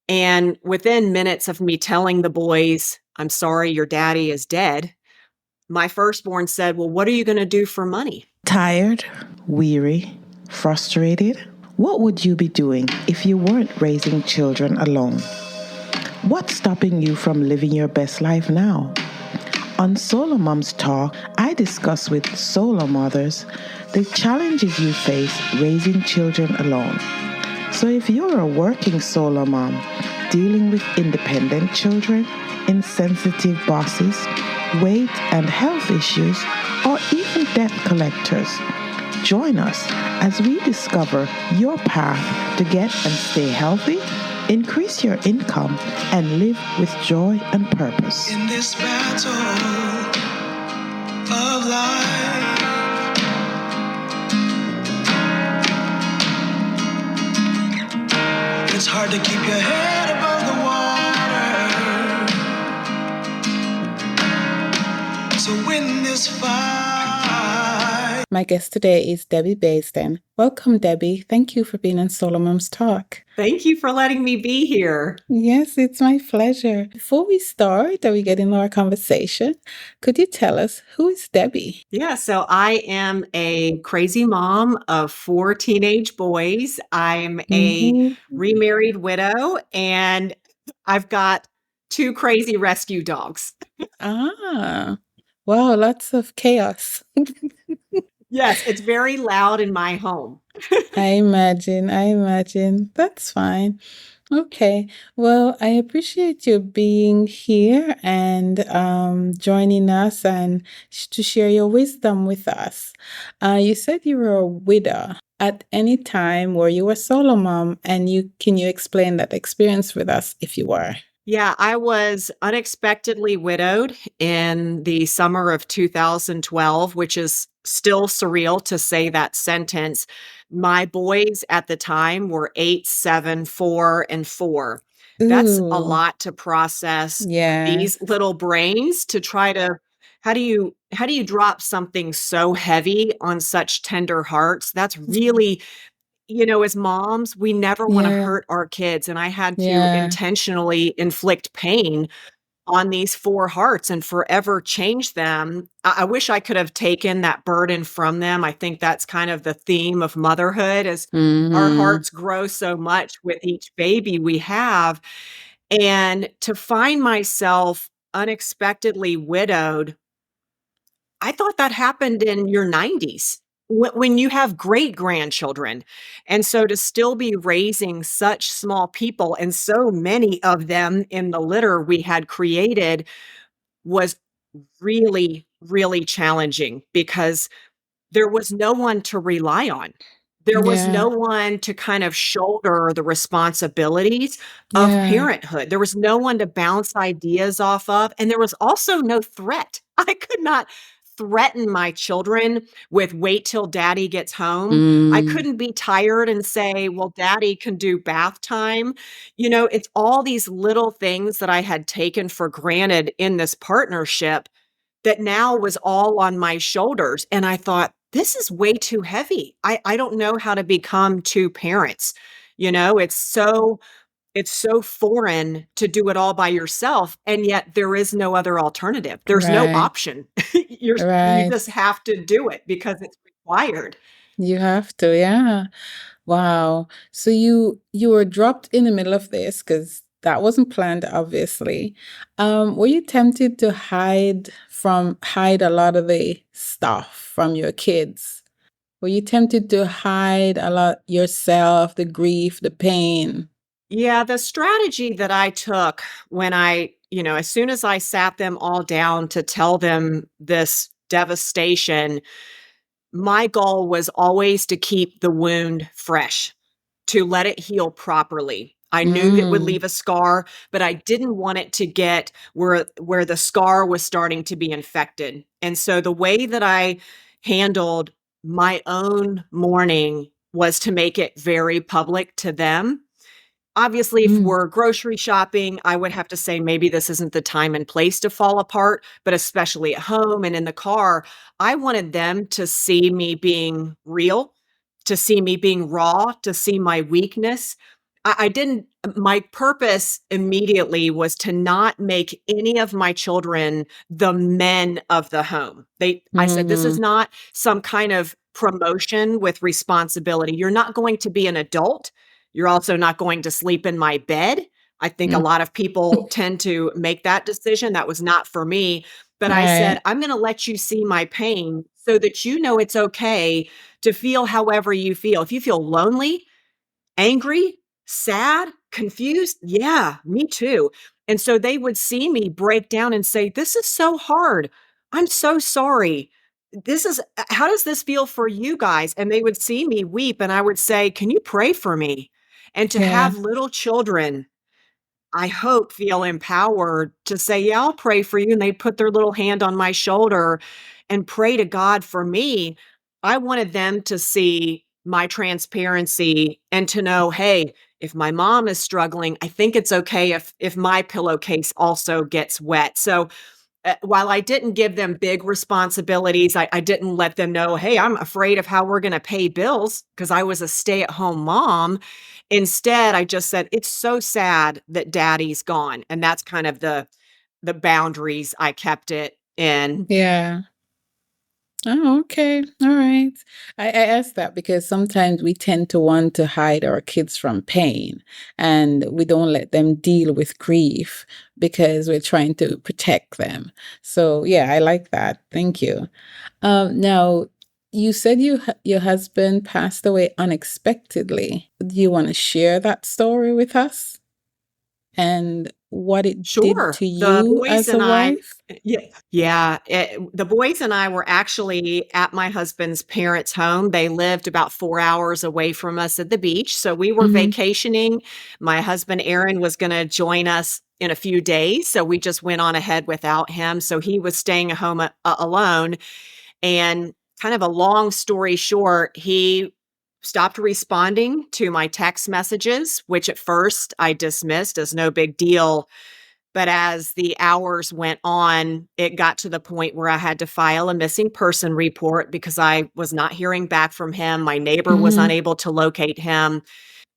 And within minutes of me telling the boys, I'm sorry, your daddy is dead, my firstborn said, well, what are you going to do for money? Tired, weary, frustrated? What would you be doing if you weren't raising children alone? What's stopping you from living your best life now? On SoloMoms Talk, I discuss with solo mothers the challenges you face raising children alone. So if you're a working solo mom dealing with independent children, insensitive bosses, weight and health issues, or even debt collectors, join us as we discover your path to get and stay healthy, increase your income, and live with joy and purpose. In this battle of life, it's hard to keep your head above the water. So win this fight. My guest today is Debbie Baisden. Welcome, Debbie. Thank you for being on SoloMoms Talk. Thank you for letting me be here. Yes, it's my pleasure. Before we start and we get into our conversation, could you tell us who is Debbie? Yeah, so I am a crazy mom of 4 teenage boys. I'm a remarried widow, and I've got 2 crazy rescue dogs. Wow, lots of chaos. Yes, it's very loud in my home. I imagine. That's fine. Okay. Well, I appreciate you being here and joining us and to share your wisdom with us. You said you were a widow. At any time were you a solo mom? And can you explain that experience with us if you were? Yeah, I was unexpectedly widowed in the summer of 2012, which is still surreal to say that sentence. My boys at the time were 8, 7, 4, and 4. That's a Ooh, lot to process. yeah. These little brains to try to how do you drop something so heavy on such tender hearts? That's really as moms, we never want to Yeah. hurt our kids. And I had to Yeah. intentionally inflict pain on these 4 hearts and forever change them. I wish I could have taken that burden from them. I think that's kind of the theme of motherhood as our hearts grow so much with each baby we have. And to find myself unexpectedly widowed, I thought that happened in your 90s when you have great grandchildren. And so to still be raising such small people and so many of them in the litter we had created was really, really challenging because there was no one to rely on. There was Yeah. no one to kind of shoulder the responsibilities of Yeah. parenthood. There was no one to bounce ideas off of, and there was also no threat. I could not threaten my children with wait till daddy gets home. I couldn't be tired and say, well, daddy can do bath time. It's all these little things that I had taken for granted in this partnership that now was all on my shoulders. And I thought, this is way too heavy. I don't know how to become 2 parents. It's so foreign to do it all by yourself, and yet there is no other alternative. There's no Right. option. You Right. just have to do it because it's required. You have to, yeah. Wow. So you were dropped in the middle of this because that wasn't planned, obviously. Were you tempted to hide a lot of the stuff from your kids? Were you tempted to hide a lot yourself, the grief, the pain? Yeah, the strategy that I took when as soon as I sat them all down to tell them this devastation, my goal was always to keep the wound fresh, to let it heal properly. I knew it would leave a scar, but I didn't want it to get where the scar was starting to be infected. And so the way that I handled my own mourning was to make it very public to them. Obviously, if we're grocery shopping, I would have to say maybe this isn't the time and place to fall apart, but especially at home and in the car, I wanted them to see me being real, to see me being raw, to see my weakness. I didn't my purpose immediately was to not make any of my children the men of the home. I said, "This is Mm-hmm. not some kind of promotion with responsibility. You're not going to be an adult. You're also not going to sleep in my bed." I think a Mm. lot of people tend to make that decision. That was not for me. But I said, Right. "I'm gonna let you see my pain so that you know it's okay to feel however you feel. If you feel lonely, angry, sad, confused? Yeah, me too." And so they would see me break down and say, "This is so hard. I'm so sorry. This is how does this feel for you guys?" And they would see me weep and I would say, "Can you pray for me?" And to Yeah. have little children, I hope, feel empowered to say, "Yeah, I'll pray for you." And they put their little hand on my shoulder and pray to God for me. I wanted them to see my transparency and to know, hey, if my mom is struggling, I think it's okay if my pillowcase also gets wet. So while I didn't give them big responsibilities, I didn't let them know, hey, I'm afraid of how we're going to pay bills because I was a stay at home mom. Instead, I just said, it's so sad that daddy's gone. And that's kind of the boundaries I kept it in. Yeah. Oh, okay. All right. I ask that because sometimes we tend to want to hide our kids from pain and we don't let them deal with grief because we're trying to protect them. So, yeah, I like that. Thank you. Now, you said your husband passed away unexpectedly. Do you want to share that story with us and what it did Sure. to The you boys as a and I wife? yeah, yeah, the boys and I were actually at my husband's parents' home. They lived about 4 hours away from us at the beach, so we were Mm-hmm. vacationing. My husband, Aaron, was gonna join us in a few days, so we just went on ahead without him, so he was staying at home alone, and kind of a long story short, he stopped responding to my text messages, which at first I dismissed as no big deal. But as the hours went on, it got to the point where I had to file a missing person report because I was not hearing back from him. My neighbor was Mm-hmm. unable to locate him.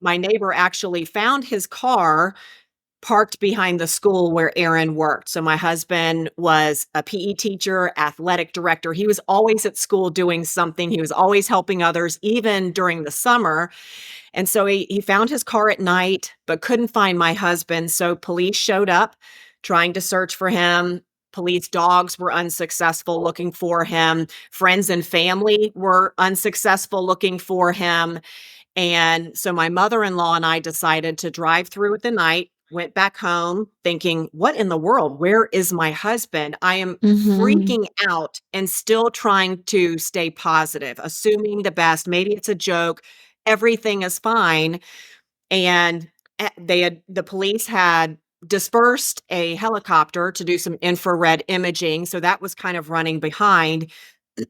My neighbor actually found his car parked behind the school where Aaron worked. So my husband was a PE teacher, athletic director. He was always at school doing something. He was always helping others, even during the summer. And so he found his car at night, but couldn't find my husband. So police showed up trying to search for him. Police dogs were unsuccessful looking for him. Friends and family were unsuccessful looking for him. And so my mother-in-law and I decided to drive through the night, went back home thinking, what in the world? Where is my husband? I am Mm-hmm. freaking out and still trying to stay positive, assuming the best. Maybe it's a joke. Everything is fine. And the police had dispersed a helicopter to do some infrared imaging. So that was kind of running behind.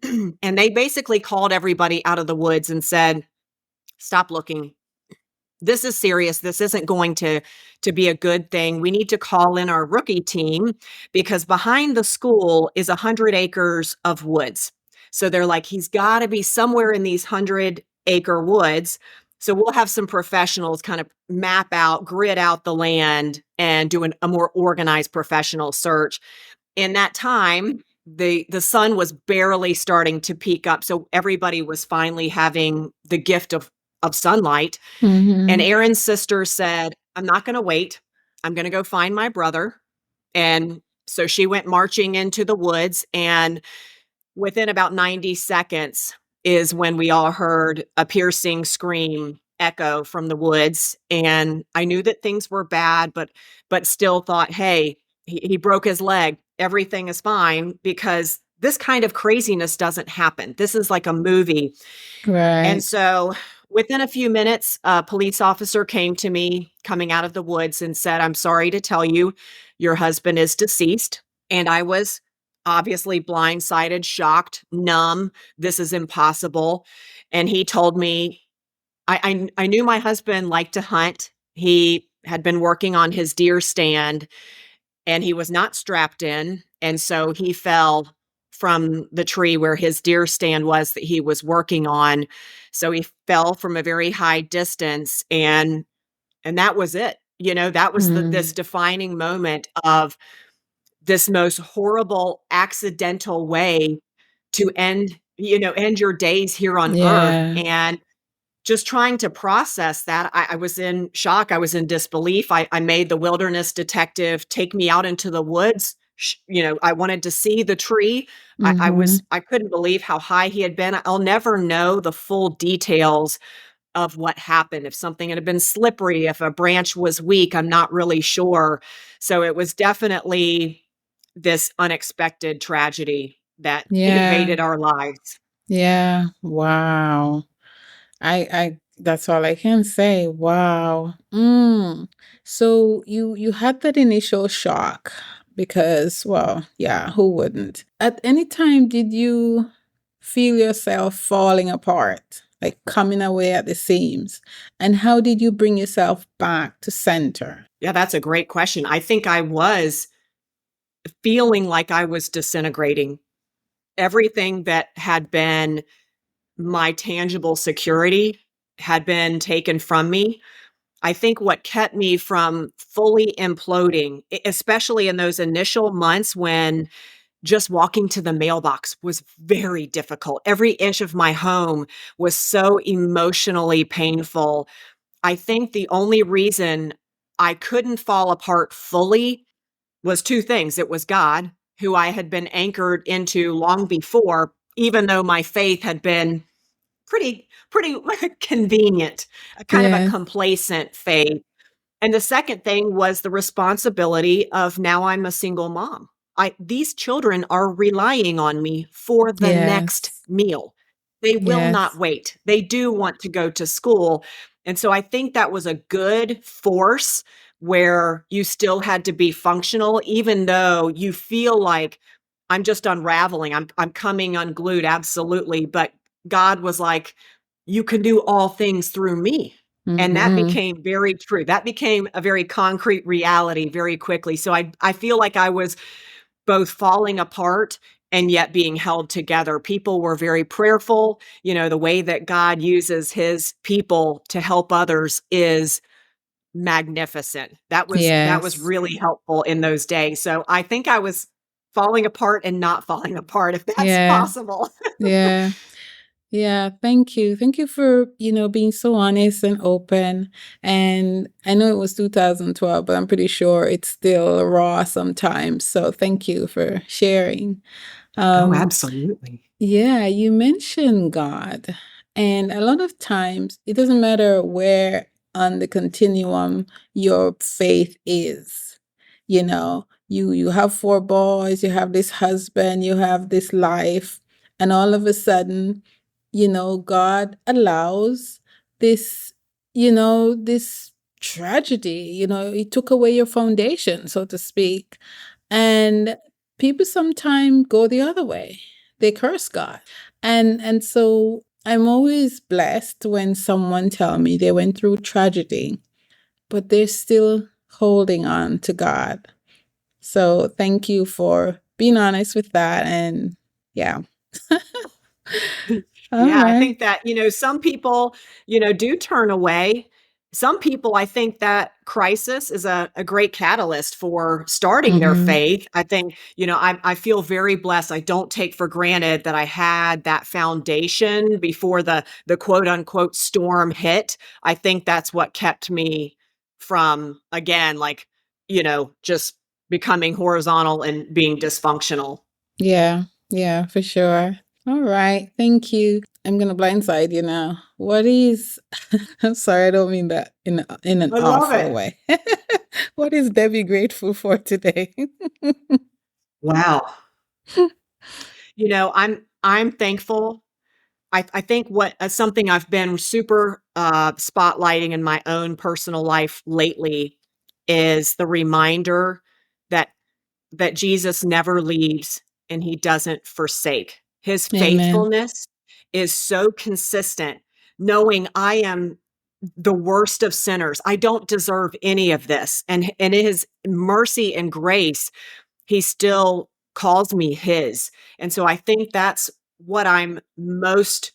And they basically called everybody out of the woods and said, stop looking. This is serious. This isn't going to be a good thing. We need to call in our rookie team because behind the school is 100 acres of woods. So they're like, he's got to be somewhere in these 100-acre woods. So we'll have some professionals kind of map out, grid out the land and do a more organized professional search. In that time, the sun was barely starting to peak up. So everybody was finally having the gift of sunlight. And Mm-hmm. Aaron's sister said, I'm not going to wait. I'm going to go find my brother. And so she went marching into the woods. And within about 90 seconds is when we all heard a piercing scream echo from the woods. And I knew that things were bad, but still thought, hey, he broke his leg. Everything is fine because this kind of craziness doesn't happen. This is like a movie. And Right. so within a few minutes, a police officer came to me coming out of the woods and said, I'm sorry to tell you, your husband is deceased. And I was obviously blindsided, shocked, numb. This is impossible. And he told me, I knew my husband liked to hunt. He had been working on his deer stand and he was not strapped in. And so he fell from the tree where his deer stand was that he was working on. So he fell from a very high distance and And that was it. That was this Mm. defining moment of this most horrible accidental way to end your days here on earth. Yeah. And just trying to process that, I was in shock. I was in disbelief. I made the wilderness detective take me out into the woods. I wanted to see the tree. Mm-hmm. I couldn't believe how high he had been. I'll never know the full details of what happened. If something had been slippery, if a branch was weak, I'm not really sure. So it was definitely this unexpected tragedy that Yeah. invaded our lives. Yeah. Wow. I that's all I can say. Wow. Mm. So you had that initial shock because, well, yeah, who wouldn't? At any time did you feel yourself falling apart, like coming away at the seams? And how did you bring yourself back to center? Yeah, that's a great question. I think I was feeling like I was disintegrating. Everything that had been my tangible security had been taken from me. I think what kept me from fully imploding, especially in those initial months when just walking to the mailbox was very difficult. Every inch of my home was so emotionally painful. I think the only reason I couldn't fall apart fully was two things. It was God, who I had been anchored into long before, even though my faith had been pretty convenient, a kind of a Yes. complacent faith. And the second thing was the responsibility of now I'm a single mom. These children are relying on me for the next Yes. meal. They will not Yes. wait. They do want to go to school. And so I think that was a good force where you still had to be functional, even though you feel like I'm just unraveling. I'm coming unglued, absolutely. But God was like, you can do all things through me. And that Mm-hmm. became very true. That became a very concrete reality very quickly. So I feel like I was both falling apart and yet being held together. People were very prayerful. The way that God uses his people to help others is magnificent. That was Yes. really helpful in those days. So I think I was falling apart and not falling apart, if that's Yeah. possible. Yeah. Yeah, thank you. Thank you for, being so honest and open. And I know it was 2012, but I'm pretty sure it's still raw sometimes. So thank you for sharing. Oh, Um, absolutely. yeah, you mentioned God. And a lot of times, it doesn't matter where on the continuum your faith is. You have four boys, you have this husband, you have this life, and all of a sudden, God allows this, this tragedy, He took away your foundation, so to speak. And people sometimes go the other way. They curse God. And so I'm always blessed when someone tell me they went through tragedy, but they're still holding on to God. So thank you for being honest with that. And yeah. All Yeah, I right. think that, some people, do turn away. Some people, I think that crisis is a great catalyst for starting their Mm-hmm. faith. I think, I feel very blessed. I don't take for granted that I had that foundation before the quote unquote storm hit. I think that's what kept me from, again, like, just becoming horizontal and being dysfunctional. Yeah. Yeah, for sure. All right. Thank you. I'm gonna blindside you now. What is I'm sorry, I don't mean that in an I love awful it. way. What is Debbie grateful for today? Wow. I'm thankful. I think what something I've been super spotlighting in my own personal life lately is the reminder that Jesus never leaves and he doesn't forsake. His Amen. faithfulness is so consistent, knowing I am the worst of sinners. I don't deserve any of this. And his mercy and grace, he still calls me his. And so I think that's what I'm most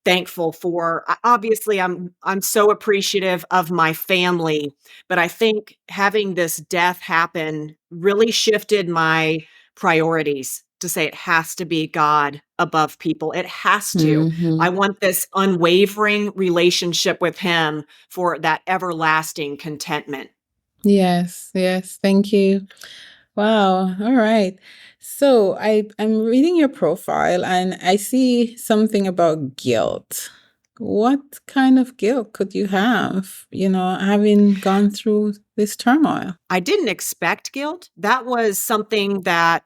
thankful for. Obviously, I'm so appreciative of my family, but I think having this death happen really shifted my priorities to say it has to be God above people. It has to. I Mhm. want this unwavering relationship with him for that everlasting contentment. Yes, yes. Thank you. Wow. All right. So I'm reading your profile and I see something about guilt. What kind of guilt could you have, having gone through this turmoil? I didn't expect guilt. That was something that,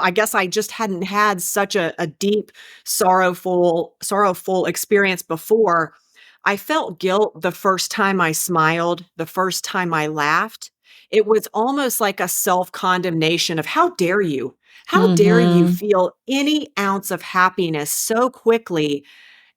I guess I just hadn't had such a deep, sorrowful experience before. I felt guilt the first time I smiled, the first time I laughed. It was almost like a self-condemnation of how dare you? How dare you Mhm. feel any ounce of happiness so quickly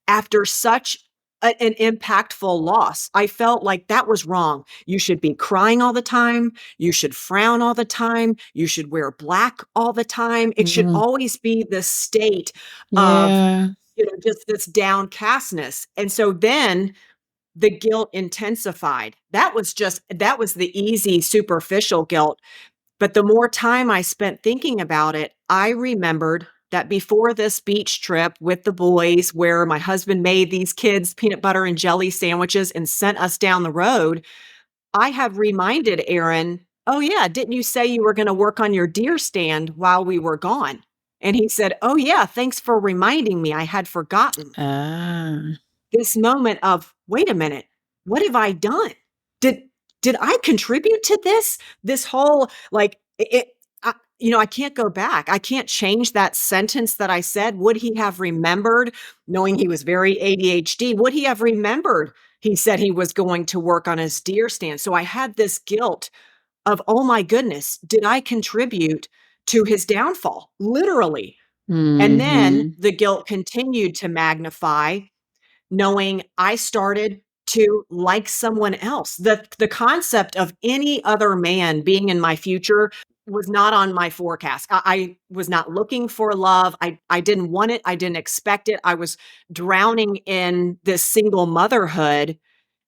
after such an impactful loss? I felt like that was wrong. You should be crying all the time. You should frown all the time. You should wear black all the time. It should Mhm. always be this state of, Yeah. just this downcastness. And so then the guilt intensified. That was the easy, superficial guilt. But the more time I spent thinking about it, I remembered that before this beach trip with the boys, where my husband made these kids peanut butter and jelly sandwiches and sent us down the road, I have reminded Aaron, "Oh, yeah, didn't you say you were going to work on your deer stand while we were gone?" And he said, "Oh, yeah, thanks for reminding me. I had forgotten." Ah. This moment of, wait a minute, what have I done? Did did I contribute to this? This whole like I can't go back. I can't change that sentence that I said. Would he have remembered, knowing he was very ADHD? Would he have remembered he said he was going to work on his deer stand? So I had this guilt of, oh my goodness, did I contribute to his downfall? Literally. And then Mhm. the guilt continued to magnify, knowing I started to like someone else. The concept of any other man being in my future was not on my forecast. I was not looking for love. I didn't want it. I didn't expect it. I was drowning in this single motherhood,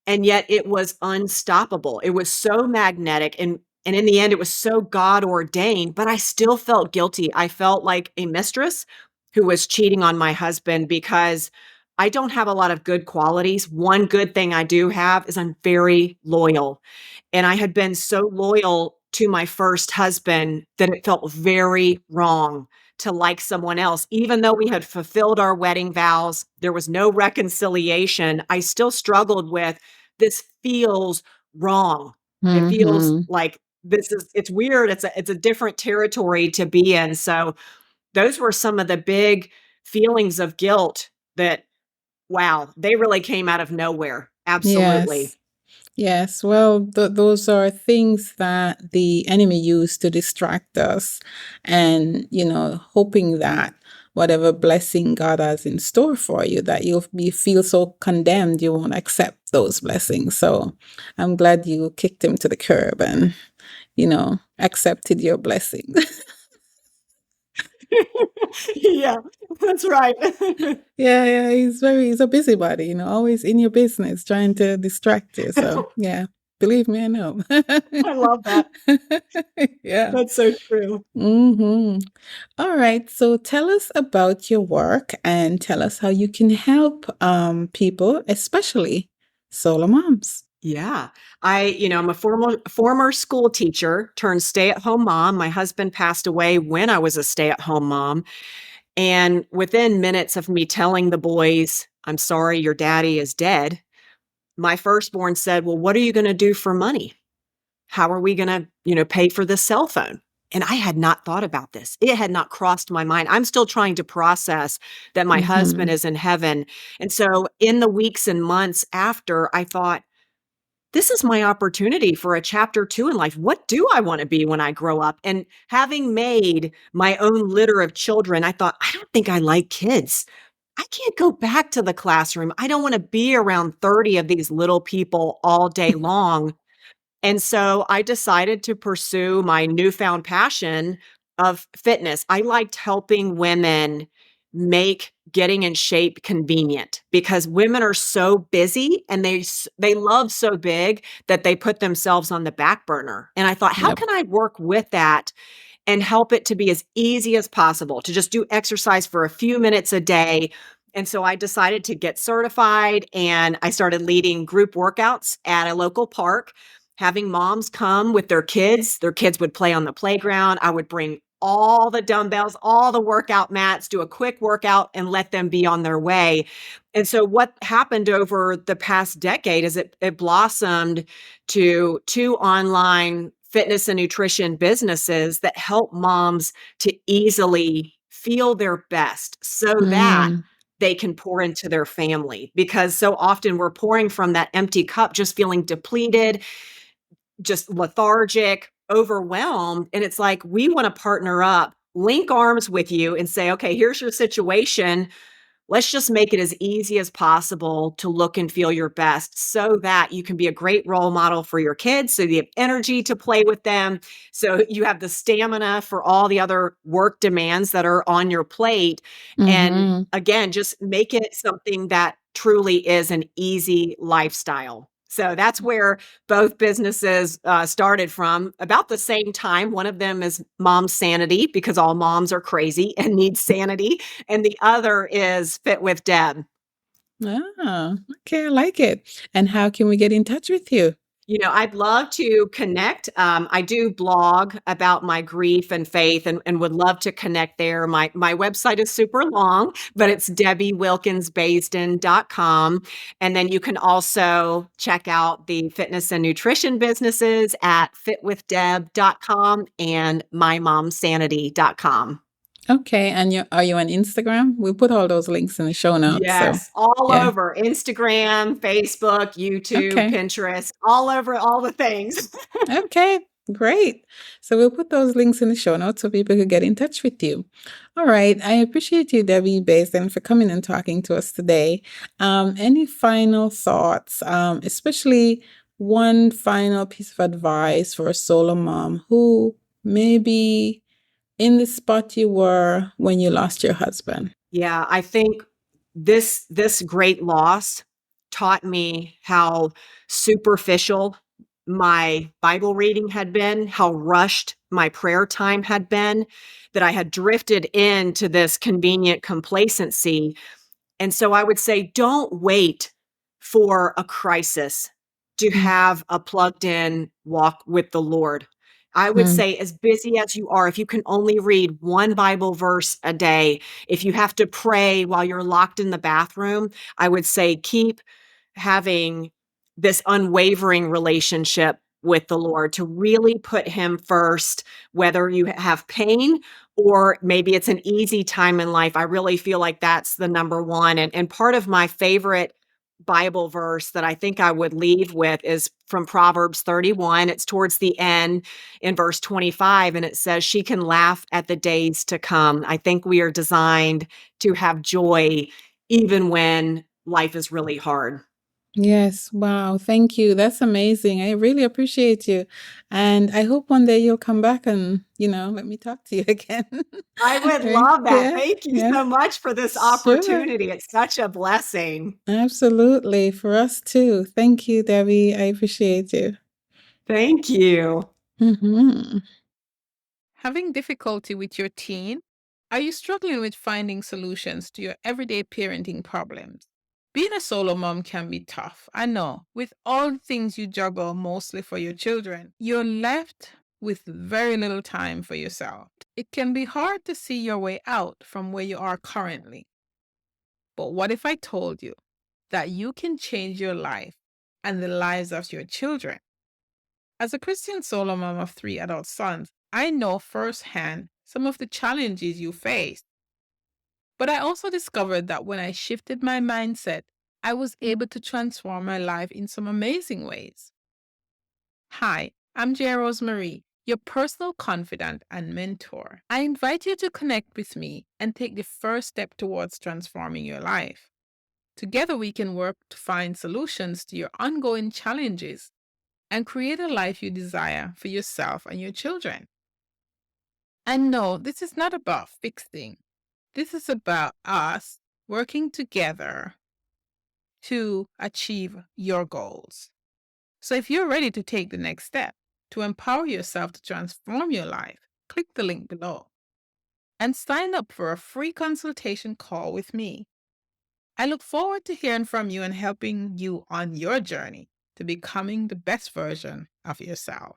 and yet it was unstoppable. It was so magnetic, and in the end it was so God ordained, but I still felt guilty. I felt like a mistress who was cheating on my husband because I don't have a lot of good qualities. One good thing I do have is I'm very loyal. And I had been so loyal to my first husband that it felt very wrong to like someone else. Even though we had fulfilled our wedding vows, there was no reconciliation. I still struggled with, this feels wrong. It feels Mhm. like it's weird. It's a different territory to be in. So those were some of the big feelings of guilt that, wow, they really came out of nowhere. Absolutely. Yes. Yes, well, those are things that the enemy used to distract us, and hoping that whatever blessing God has in store for you, that you'll be feel so condemned you won't accept those blessings. So I'm glad you kicked him to the curb and accepted your blessing. Yeah, that's right. Yeah, yeah, he's a busybody, always in your business, trying to distract you. So yeah, believe me, I know. I love that. Yeah. That's so true. Mm-hmm. All right. So tell us about your work and tell us how you can help people, especially solo moms. Yeah. I'm a former school teacher turned stay-at-home mom. My husband passed away when I was a stay-at-home mom. And within minutes of me telling the boys, "I'm sorry, your daddy is dead," my firstborn said, "Well, what are you going to do for money? How are we going to, pay for this cell phone?" And I had not thought about this. It had not crossed my mind. I'm still trying to process that my husband Mm-hmm. is in heaven. And so in the weeks and months after, I thought, this is my opportunity for a chapter 2 in life. What do I want to be when I grow up? And having made my own litter of children, I thought, I don't think I like kids. I can't go back to the classroom. I don't want to be around 30 of these little people all day long. And so I decided to pursue my newfound passion of fitness. I liked helping women make getting in shape convenient, because women are so busy and they love so big that they put themselves on the back burner. And I thought, how Yep. can I work with that and help it to be as easy as possible to just do exercise for a few minutes a day? And so I decided to get certified, and I started leading group workouts at a local park, having moms come with their kids. Their kids would play on the playground. I would bring all the dumbbells, all the workout mats, do a quick workout, and let them be on their way. And so what happened over the past decade is it blossomed to two online fitness and nutrition businesses that help moms to easily feel their best so that Mm, they can pour into their family, because so often we're pouring from that empty cup, just feeling depleted, just lethargic, overwhelmed. And it's like, we want to partner up, link arms with you and say, okay, here's your situation. Let's just make it as easy as possible to look and feel your best so that you can be a great role model for your kids. So you have energy to play with them. So you have the stamina for all the other work demands that are on your plate. And mhm. again, just make it something that truly is an easy lifestyle. So that's where both businesses started from about the same time. One of them is Mom Sanity, because all moms are crazy and need sanity, and the other is Fit with Deb. Ah, okay, I like it. And how can we get in touch with you? I'd love to connect. I do blog about my grief and faith, and would love to connect there. My website is super long, but it's debbiewilkinsbaisden.com. And then you can also check out the fitness and nutrition businesses at fitwithdeb.com and mymomsanity.com. Okay, and are you on Instagram? We'll put all those links in the show notes. So, Yes, all yeah. over Instagram, Facebook, YouTube, Okay. Pinterest, all over all the things. Okay, great. So we'll put those links in the show notes so people could get in touch with you. All right. I appreciate you, Debbie Baisden, for coming and talking to us today. Any final thoughts, especially one final piece of advice for a solo mom who may be in the spot you were when you lost your husband? Yeah, I think this great loss taught me how superficial my Bible reading had been, how rushed my prayer time had been, that I had drifted into this convenient complacency. And so I would say, don't wait for a crisis to have a plugged in walk with the Lord. I would Mm-hmm. say, as busy as you are, if you can only read one Bible verse a day, if you have to pray while you're locked in the bathroom, I would say keep having this unwavering relationship with the Lord, to really put him first, whether you have pain or maybe it's an easy time in life. I really feel like that's the number one. And part of my favorite Bible verse that I think I would leave with is from Proverbs 31. It's towards the end in verse 25, and it says, she can laugh at the days to come. I think we are designed to have joy even when life is really hard. Yes, wow. Thank you. That's amazing. I really appreciate you. And I hope one day you'll come back and, let me talk to you again. I would Right? love that. Yeah, Thank you yeah. so much for this Sure. opportunity. It's such a blessing. Absolutely. For us too. Thank you, Debbie. I appreciate you. Thank you. Hmm. Having difficulty with your teen? Are you struggling with finding solutions to your everyday parenting problems? Being a solo mom can be tough. I know. With all the things you juggle mostly for your children, you're left with very little time for yourself. It can be hard to see your way out from where you are currently. But what if I told you that you can change your life and the lives of your children? As a Christian solo mom of 3 adult sons, I know firsthand some of the challenges you face. But I also discovered that when I shifted my mindset, I was able to transform my life in some amazing ways. Hi, I'm J. Rosemary, your personal confidant and mentor. I invite you to connect with me and take the first step towards transforming your life. Together, we can work to find solutions to your ongoing challenges and create a life you desire for yourself and your children. And no, this is not about fixing. This is about us working together to achieve your goals. So if you're ready to take the next step to empower yourself to transform your life, click the link below and sign up for a free consultation call with me. I look forward to hearing from you and helping you on your journey to becoming the best version of yourself.